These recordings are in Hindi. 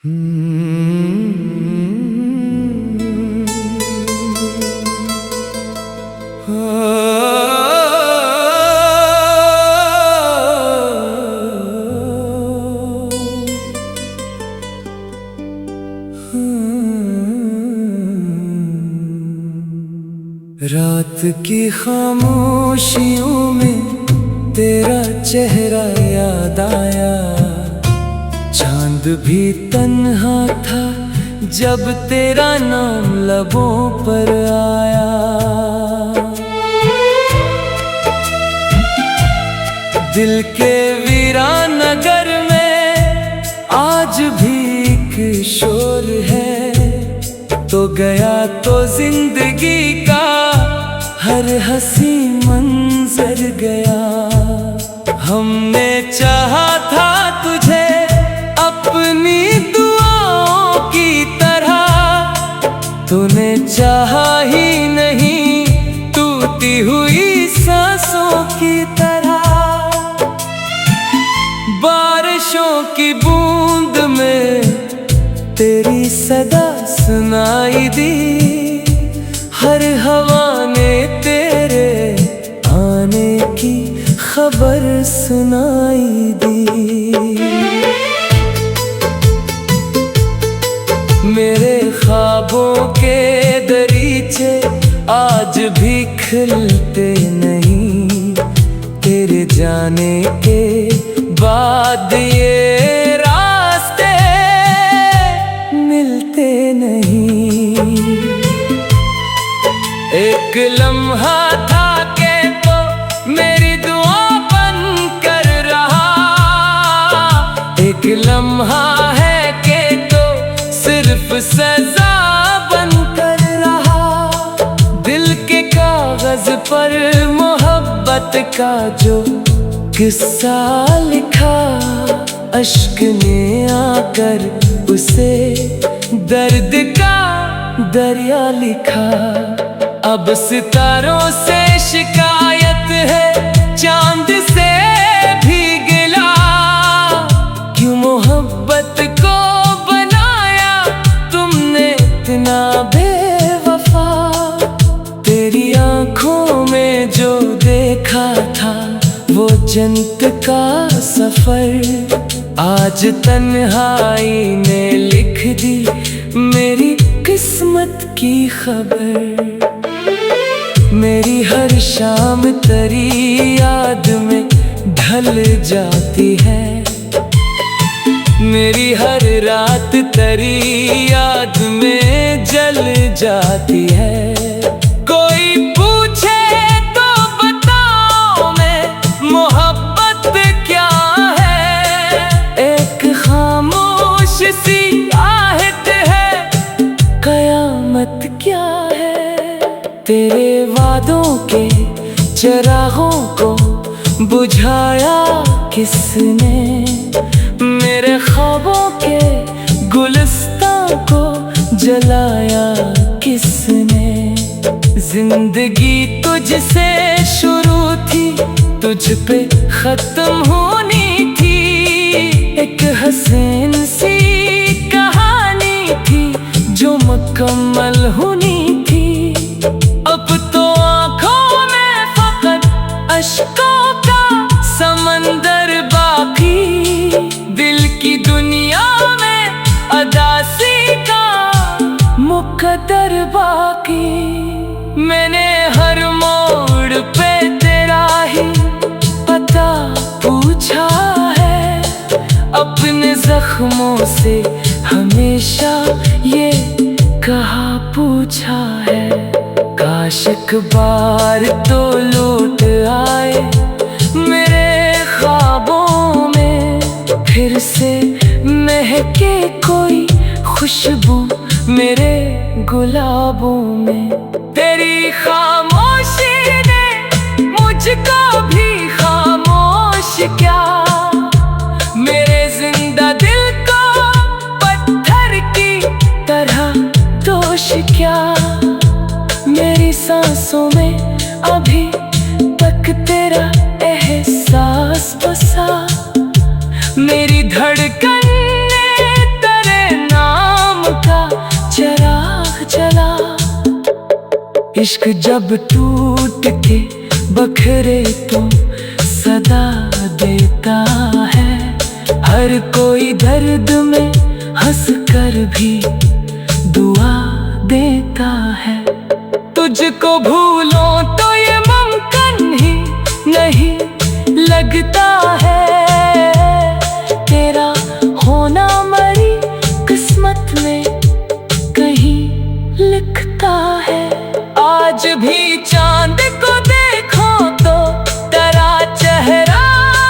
रात की खामोशियों में तेरा चेहरा याद आया। चांद भी तन्हा था जब तेरा नाम लबों पर आया। दिल के वीरान नगर में आज भी एक शोर है। तो गया तो जिंदगी का हर हंसी मंजर गया। हमने चाहा था तुझे अपनी दुआओं की तरह, तूने चाहा ही नहीं टूटी हुई सांसों की तरह। बारिशों की बूंद में तेरी सदा सुनाई दी। हर हवा ने तेरे आने की खबर सुनाई दी। मेरे ख्वाबों के दरीचे आज भी खिलते नहीं। तेरे जाने के बाद ये रास्ते मिलते नहीं। एक लम्हा था के तो मेरी दुआ बन कर रहा। एक लम्हा है के तो सिर्फ सजा बन कर रहा। दिल के कागज पर मोहब्बत का जो किस्सा लिखा, अश्क ने आकर उसे दर्द का दरिया लिखा। अब सितारों से शिकायत है, चांद से भी गिला। क्यों मोहब्बत को बनाया तुमने इतना बेवफा। तेरी आंखों में जो देखा था वो जन्नत का सफर, आज तन्हाई ने लिख दी मेरी किस्मत की खबर। मेरी हर शाम तेरी याद में ढल जाती है। मेरी हर रात तेरी याद में जल जाती है। कोई पूछे तो बताओ मैं मोहब्बत क्या है। एक खामोश सी आहट है, कयामत क्या है। तेरे वादों के चिरागों को बुझाया किसने। मेरे ख्वाबों के गुलिस्तां को जलाया किसने। जिंदगी तुझसे शुरू थी, तुझ पे खत्म होनी थी। एक हसीन सी कहानी थी जो मुकम्मल होनी थी। अब तो आँखों में फकत अश्कों का समंदर बाकी। दिल की दुनिया में अदासी का मुकद्दर बाकी। मैंने हर मोड़ पे तेरा ही पता पूछा है। अपने जख्मों से हमेशा ये कहा पूछा है। काश एक बार तो लौट आए मेरे ख्वाबों में। फिर से महके कोई खुशबू मेरे गुलाबों में। तेरी खामोशी ने मुझको भी खामोश क्या। मेरे जिंदा दिल को पत्थर की तरह दोष क्या। मेरी सांसों में अभी तक तेरा एहसास बसा। मेरी धड़कन ने तेरे इश्क जब टूट के बखरे तो सदा देता है। हर कोई दर्द में हंस कर भी दुआ देता है। तुझको भूलो तो ये मुमकिन ही नहीं लगता है। तेरा होना मरी किस्मत में कहीं लिखता है। आज भी चांद को देखो तो तेरा चेहरा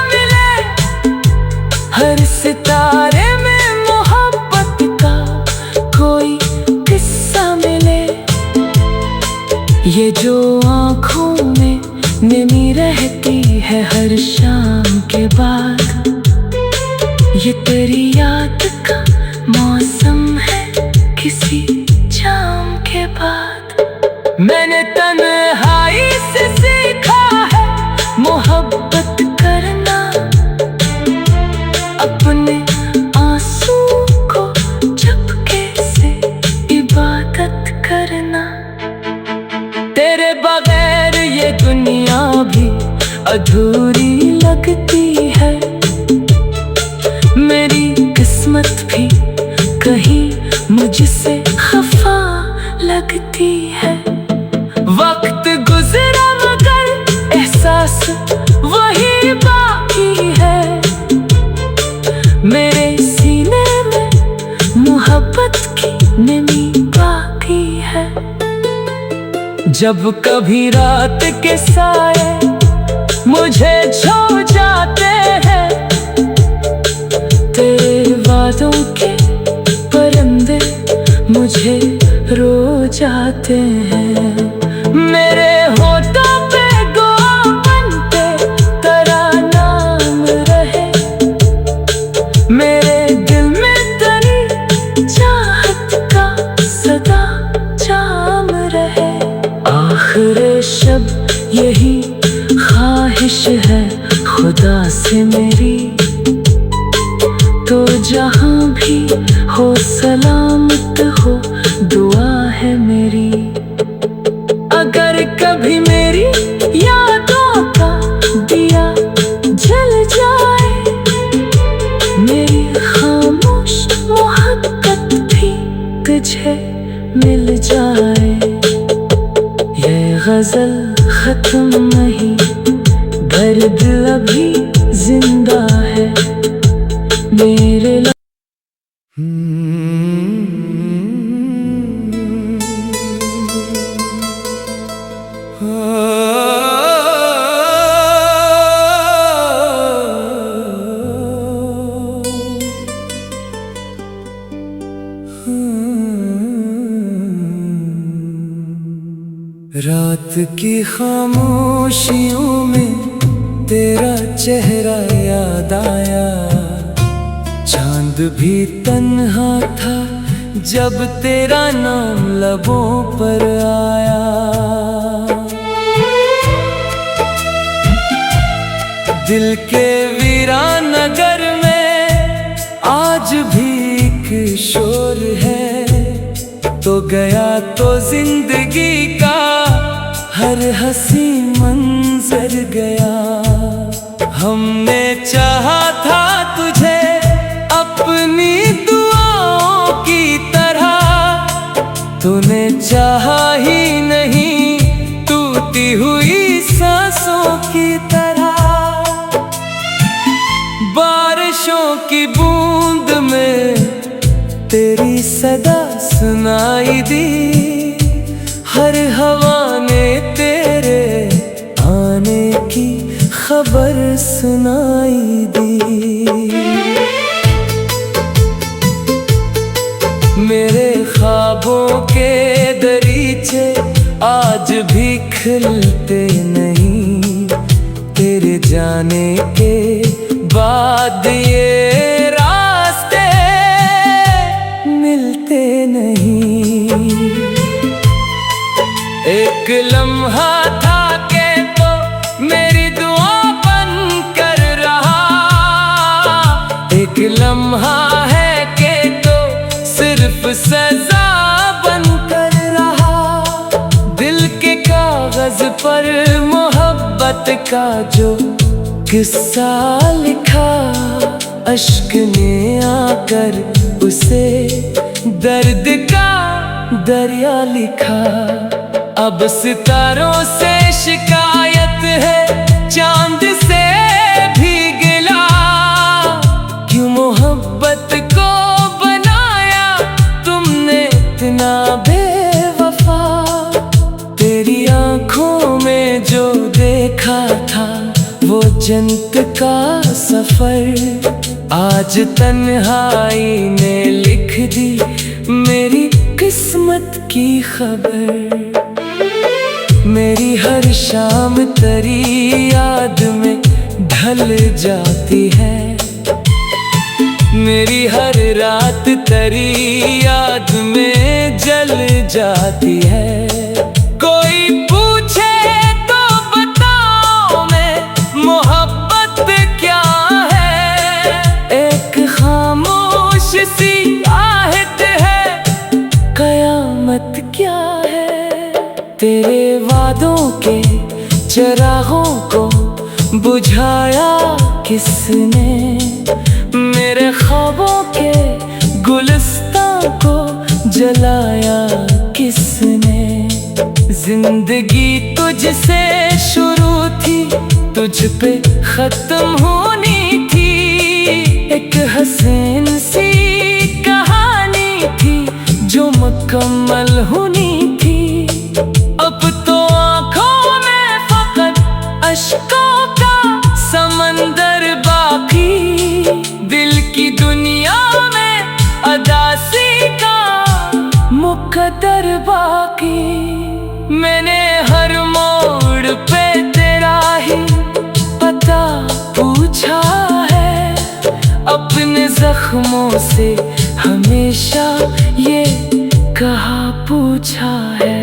मिले। हर सितारे में मोहब्बत का कोई किस्सा मिले। ये जो आँखों में नमी रहती है हर शाम के बाद, ये तेरी याद का मौसम है किसी जाम के बाद। मैंने तन्हाई से सीखा है मोहब्बत करना। अपने आंसू को चुपके से इबादत करना। तेरे बगैर ये दुनिया भी अधूरी लगती है। मेरी किस्मत भी कहीं मुझसे खफा लगती है। वक्त गुजरा मगर एहसास वही बाकी है। मेरे सीने में मोहब्बत की नमी बाकी है। जब कभी रात के साए मुझे छो जाते हैं, तेरे वादों के परिंदे मुझे रो जाते हैं। मेरे होठों पे दुआ बनते तेरा नाम रहे। मेरे दिल में तेरी चाहत का सदा जाम रहे। आखिर शब यही ख्वाहिश है खुदा से मेरी, तो जहाँ भी हो सलामत हो दुआ है मेरी। अगर कभी मेरी यादों का दिया जल जाए, मेरी खामोश मोहब्बत भी तुझे मिल जाए। ये गजल खत्म नहीं, दर्द अभी जिंदा है मेरे रात की खामोशियों में तेरा चेहरा याद आया। चांद भी तन्हा था जब तेरा नाम लबों पर आया। दिल के वीरान नगर में आज भी एक शोर है। तो गया तो जिंदगी का हर हंसी मंजर गया। हमने चाहा था तुझे अपनी दुआओं की तरह, तूने चाहा ही नहीं टूटी हुई सांसों की तरह। बारिशों की बूंद में तेरी सदा सुनाई दी। हर हवा ने तेरे आने की खबर सुनाई दी। मेरे ख्वाबों के दरीचे आज भी खिलते नहीं। तेरे जाने के बाद ये रास्ते मिलते नहीं। एक लम्हा था के तो मेरी दुआ बन कर रहा। एक लम्हा है के तो सिर्फ सजा बन कर रहा। दिल के पर मोहब्बत का जो किस्सा लिखा, अश्क ने आकर उसे दर्द का दरिया लिखा। अब सितारों से शिकायत है, चांद से भी गिला, क्यों मोहब्बत को बनाया तुमने इतना बेवफा। तेरी आंखों में जो देखा था वो जन्नत का सफर, आज तन्हाई ने लिख दी मेरी किस्मत की खबर। मेरी हर शाम तेरी याद में ढल जाती है, मेरी हर रात तेरी याद में जल जाती है। कोई पूछे तो बताओ मैं मोहब्बत क्या है, एक खामोश सी आहट है, कयामत क्या है। तेरे वादों के चिरागों को बुझाया किसने, मेरे ख्वाबों के गुलिस्तां को जलाया किसने। जिंदगी तुझसे शुरू थी, तुझ पे खत्म होनी थी, एक हसीन सी कहानी थी जो मुकम्मल होनी थी। अब तो आँखों में फकत अश्कों का समंदर बाकी, दिल की दुनिया में अदासी का मुकद्दर बाकी। मैंने हर मोड़ पे तेरा ही पता पूछा है, अपने जख्मों से हमेशा ये कहा पूछा है।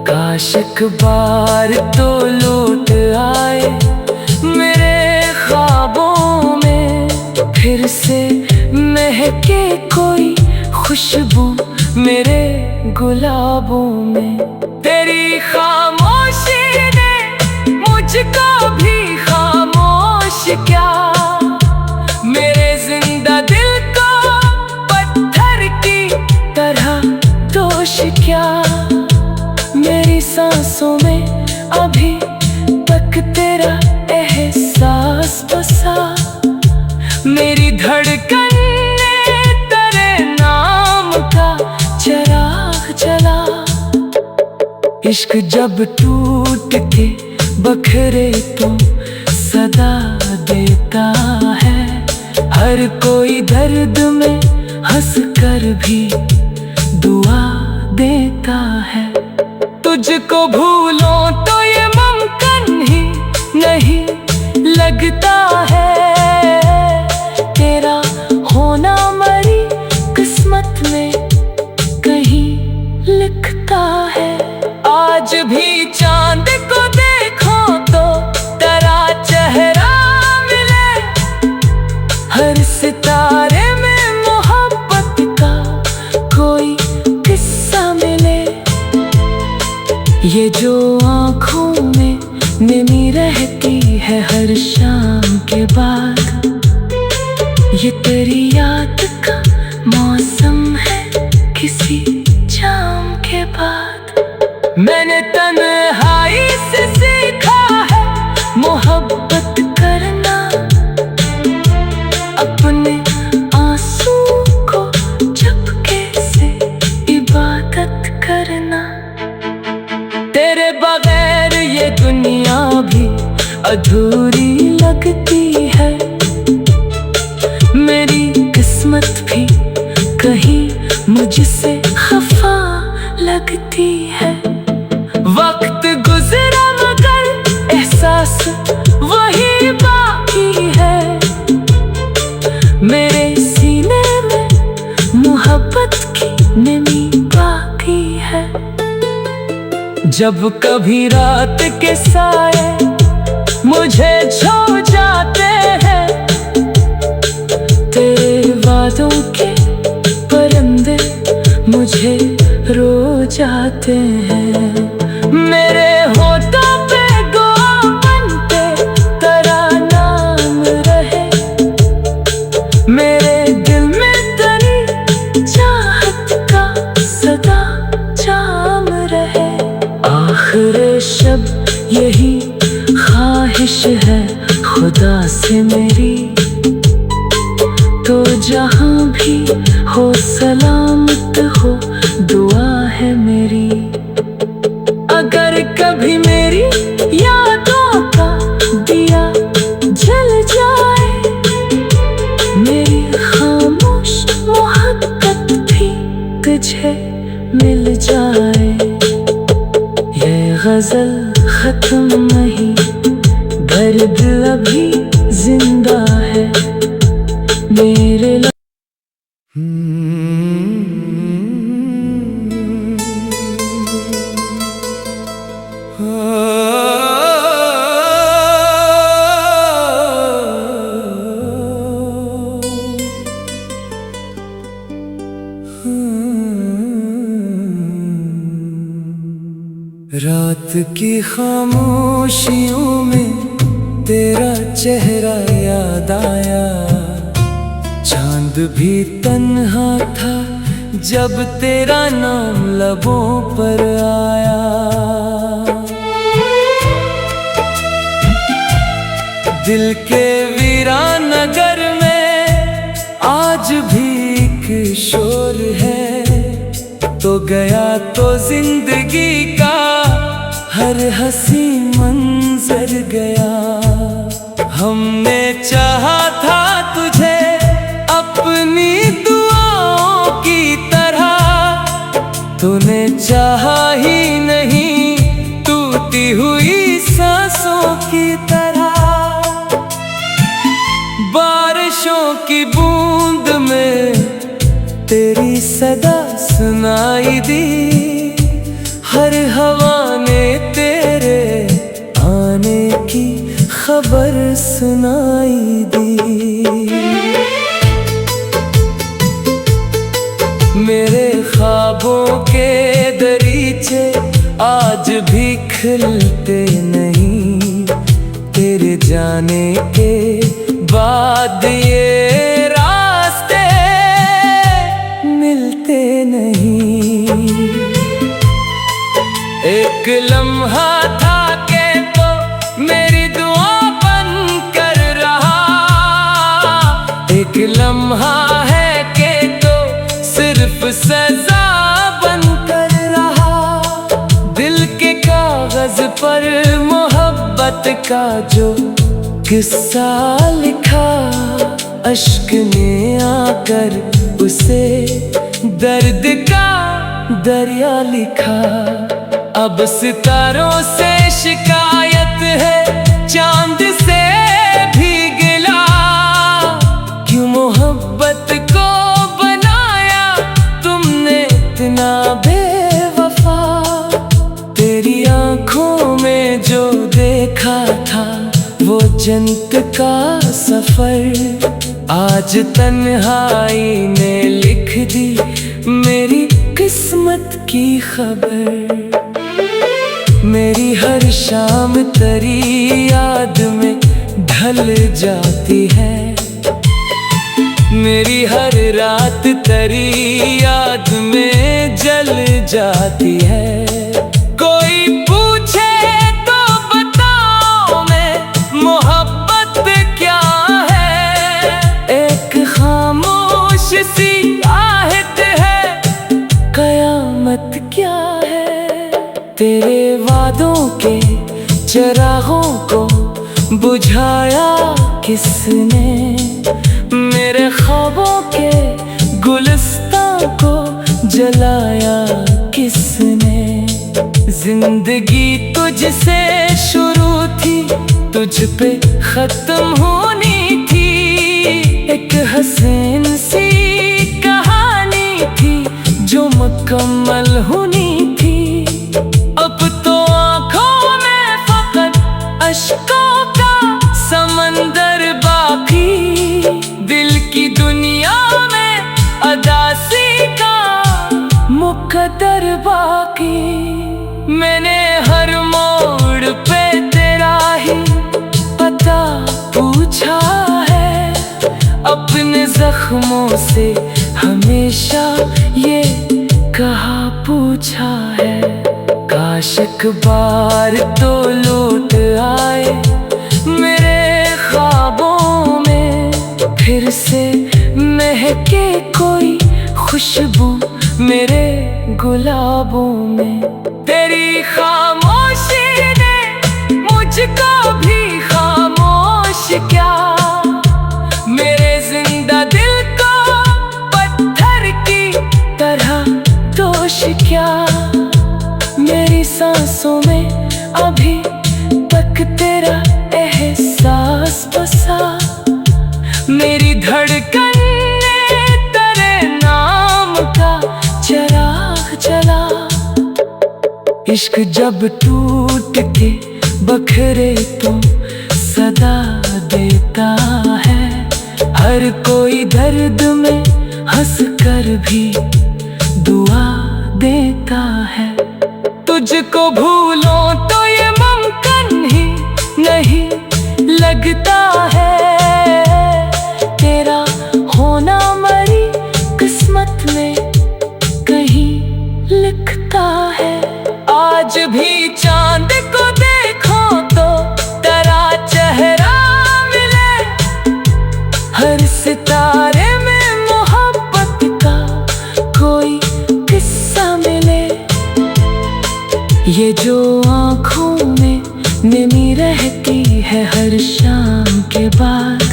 काश एक बार तो लौट आए मेरे ख्वाबों में, फिर से महके कोई खुशबू मेरे गुलाबों में। तेरी खामोशी ने मुझको भी खामोश क्या, मेरे जिंदा दिल को पत्थर की तरह दोष क्या। मेरी सांसों में अभी तक तेरा एहसास बसा, मेरी धड़कन ने तेरे नाम का चिराग जला। इश्क जब टूट के बखरे तो सदा देता है, हर कोई दर्द में हंस कर भी दुआ देता है। तुझको भूलो तो ये मुमकिन ही नहीं लगता है, तेरा होना मरी किस्मत में कहीं लिखता है। आज भी चांद को देखो तो तेरा चेहरा मिले, हर सितारे में मोहब्बत का कोई किस्सा मिले। ये जो आँखों में नमी रहती है हर शाम के बाद, ये तेरी याद का मौसम है किसी जाम के बाद। मैंने तन्हाई से सीखा है मोहब्बत करना, अपने आंसू को चुपके से इबादत करना। तेरे बगैर ये दुनिया भी अधूरी लगती है, मेरी किस्मत भी कहीं मुझसे खफा लगती है। वक्त गुजरा मगर एहसास वही बाकी है, मेरे सीने में मोहब्बत की नमी बाकी है। जब कभी रात के साए मुझे छू जाते हैं, तेरे वादों के परिंदे मुझे रो जाते हैं। मेरे होठों पे है मेरी, तो जहां भी हो सलामत हो दुआ है मेरी। अगर कभी मेरी यादों का दिया जल जाए, मेरी खामोश मोहब्बत भी तुझे मिल जाए। ये गजल खत्म नहीं, दर्द अभी जिंदा है मेरे रात की खामोशियों में तेरा चेहरा याद आया। चांद भी तन्हा था जब तेरा नाम लबों पर आया। दिल के वीरान नगर में आज भी एक शोर है, तो गया तो जिंदगी का हर हंसी मंजर गया। हमने चाहा था तुझे अपनी दुआओं की तरह, तूने चाहा ही नहीं टूटी हुई सांसों की तरह। बारिशों की बूंद में तेरी सदा सुनाई दी, हर हवा ने तेरे आने की खबर सुनाई दी। मेरे ख्वाबों के दरीचे आज भी खिलते नहीं, तेरे जाने के बाद ये रास्ते मिलते नहीं। एक लम्हा था के तो मेरी दुआ बन कर रहा, एक लम्हा है के तो सिर्फ सजा बन कर रहा। दिल के कागज पर मोहब्बत का जो किस्सा लिखा, अश्क ने आकर उसे दर्द का दरिया लिखा। अब सितारों से शिकायत है, चांद से भी गिला, क्यों मोहब्बत को बनाया तुमने इतना बेवफा। तेरी आंखों में जो देखा था वो जन्नत का सफर, आज तन्हाई ने लिख दी मेरी किस्मत की खबर। मेरी हर शाम तेरी याद में ढल जाती है, मेरी हर रात तेरी याद में जल जाती है। कोई पूछे तो बताओ मैं मोहब्बत क्या है, एक खामोश सी आहट है, कयामत क्या है। तेरे वादों के चिरागों को बुझाया किसने, मेरे ख्वाबों के गुलिस्तां को जलाया किसने। जिंदगी तुझसे शुरू थी, तुझ पे खत्म होनी थी, एक हसीन सी कहानी थी जो मुकम्मल होनी थी। अब तो आँखों में फकत अश्कों का समंदर बाकी, दिल की दुनिया में अदासी का मुकद्दर बाकी। मैंने हर मोड़ पे तेरा ही पता पूछा है, अपने जख्मों से हमेशा ये कहा पूछा है। काश एक बार तो लौट आए मेरे ख्वाबों फिर से महके कोई खुशबू मेरे गुलाबों में। तेरी खामोशी ने मुझको भी खामोश क्या, मेरे जिंदा दिल को पत्थर की तरह दोष क्या। मेरी सांसों में अभी तक तेरा एहसास बसा, मेरी धड़कन ने तेरे नाम का चिराग जला। इश्क जब टूट के बखरे तो सदा देता है, हर कोई दर्द में हंस कर भी दुआ देता है। तुझको भूलो तो ये मुमकिन ही नहीं लगता है, तेरा होना मरी किस्मत में कहीं लिखता है। आज भी चांद को देखो तो तेरा चेहरा मिले, हर सितारे में मोहब्बत का कोई किस्सा मिले। ये जो आँखों में नमी रहती है हर शाम के बाद,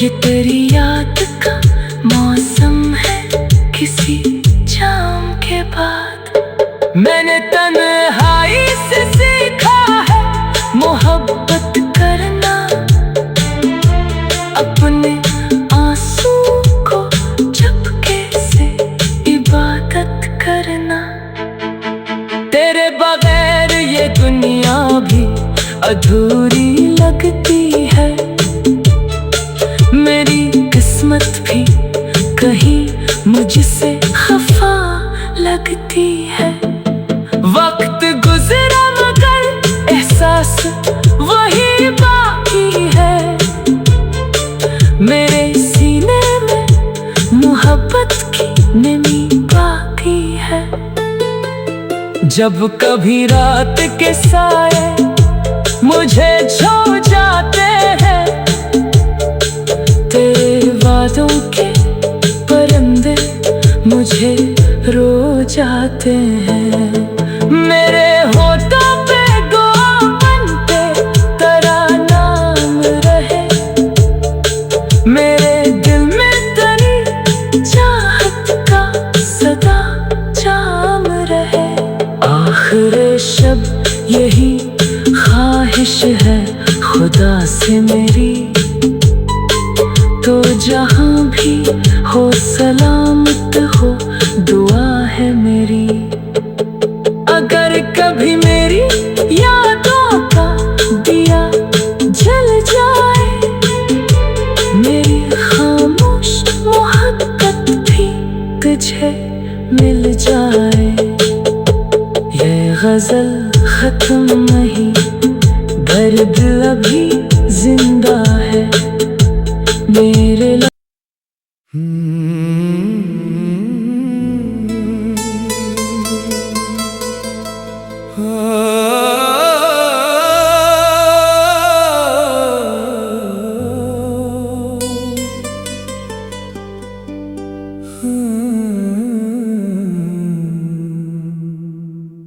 ये तेरी याद का मौसम है किसी जाम के बाद। मैंने तन्हाई से सीखा है मोहब्बत करना, अपने आंसू को चुपके से इबादत करना। तेरे बगैर ये दुनिया भी अधूरी लगती है, मेरी किस्मत भी कहीं मुझसे खफा लगती है। वक्त गुजरा मगर एहसास वही बाकी है, मेरे सीने में मोहब्बत की नमी बाकी है। जब कभी रात के साए मुझे छू जाते हैं, तेरे वादों के परिंदे मुझे रो जाते हैं। मेरे होठों पे दुआ बनते तेरा नाम रहे, मेरे दिल में तेरी चाहत का सदा जाम रहे। आखिर शब यही ख्वाहिश है खुदा से मेरी, तो जहाँ भी हो सलामत हो दुआ है मेरी। अगर कभी मेरी यादों का दिया जल जाए, मेरी खामोश मोहब्बत भी तुझे मिल जाए। ये गजल खत्म नहीं, दर्द अभी जिंदा है मेरे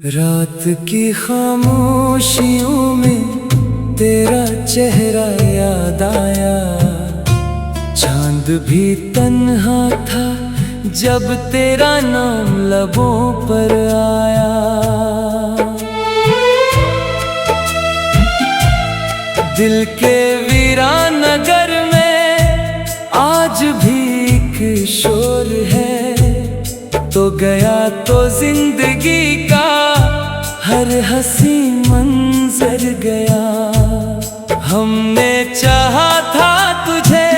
रात की खामोशियों में तेरा चेहरा याद आया, चांद भी तन्हा था जब तेरा नाम लबों पर आया। दिल के वीरान नगर में आज भी एक शोर है, तो गया तो जिंदगी का हर हंसी मंजर गया। हमने चाहा था तुझे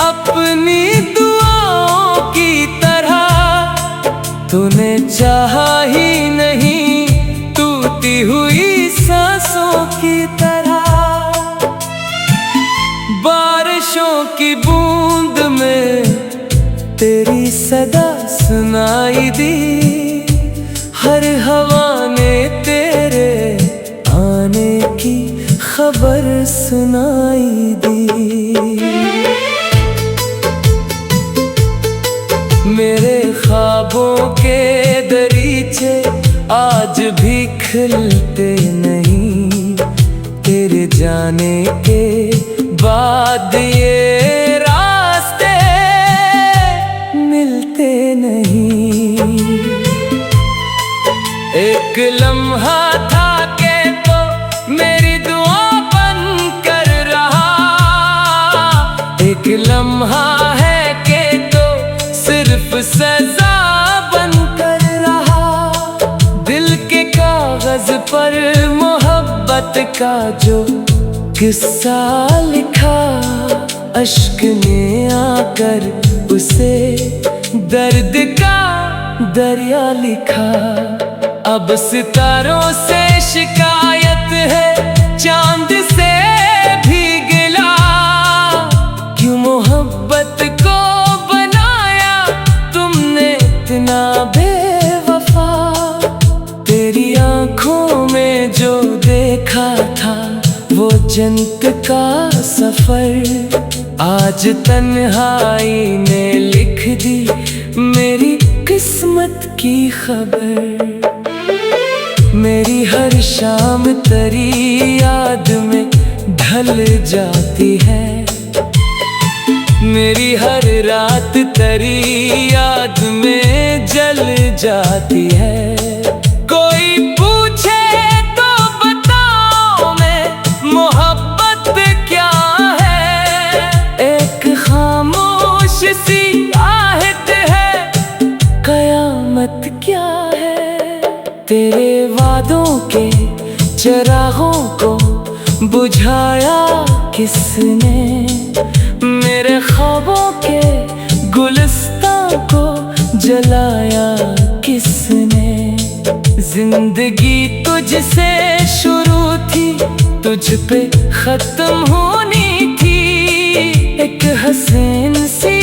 अपनी दुआओं की तरह, तूने चाहा ही नहीं टूटी हुई सांसों की तरह। बारिशों की बूंद में तेरी सदा सुनाई दी, हर हवा ने तेरे आने की खबर सुनाई दी। मेरे ख्वाबों के दरीचे आज भी खिलते नहीं, तेरे जाने के बाद ये रास्ते मिलते नहीं। एक लम्हा था के तो मेरी दुआ बन कर रहा, एक लम्हा है के तो सिर्फ सजा बन कर रहा। दिल के कागज पर मोहब्बत का जो किस्सा लिखा, अश्क ने आकर उसे दर्द का दरिया लिखा। अब सितारों से शिकायत है, चांद से भी गिला, क्यों मोहब्बत को बनाया तुमने इतना बेवफा। तेरी आंखों में जो देखा था वो जन्नत का सफर, आज तन्हाई ने लिख दी मेरी किस्मत की खबर। मेरी हर शाम तेरी याद में ढल जाती है, मेरी हर रात तेरी याद में जल जाती है। कोई पूछे तो बताओ मैं मोहब्बत क्या है, एक खामोश सी आहट है, कयामत क्या है। तेरे वादों के चिरागों को बुझाया किसने, मेरे ख्वाबों के गुलिस्तां को जलाया किसने। जिंदगी तुझसे शुरू थी, तुझ पे खत्म होनी थी, एक हसीन सी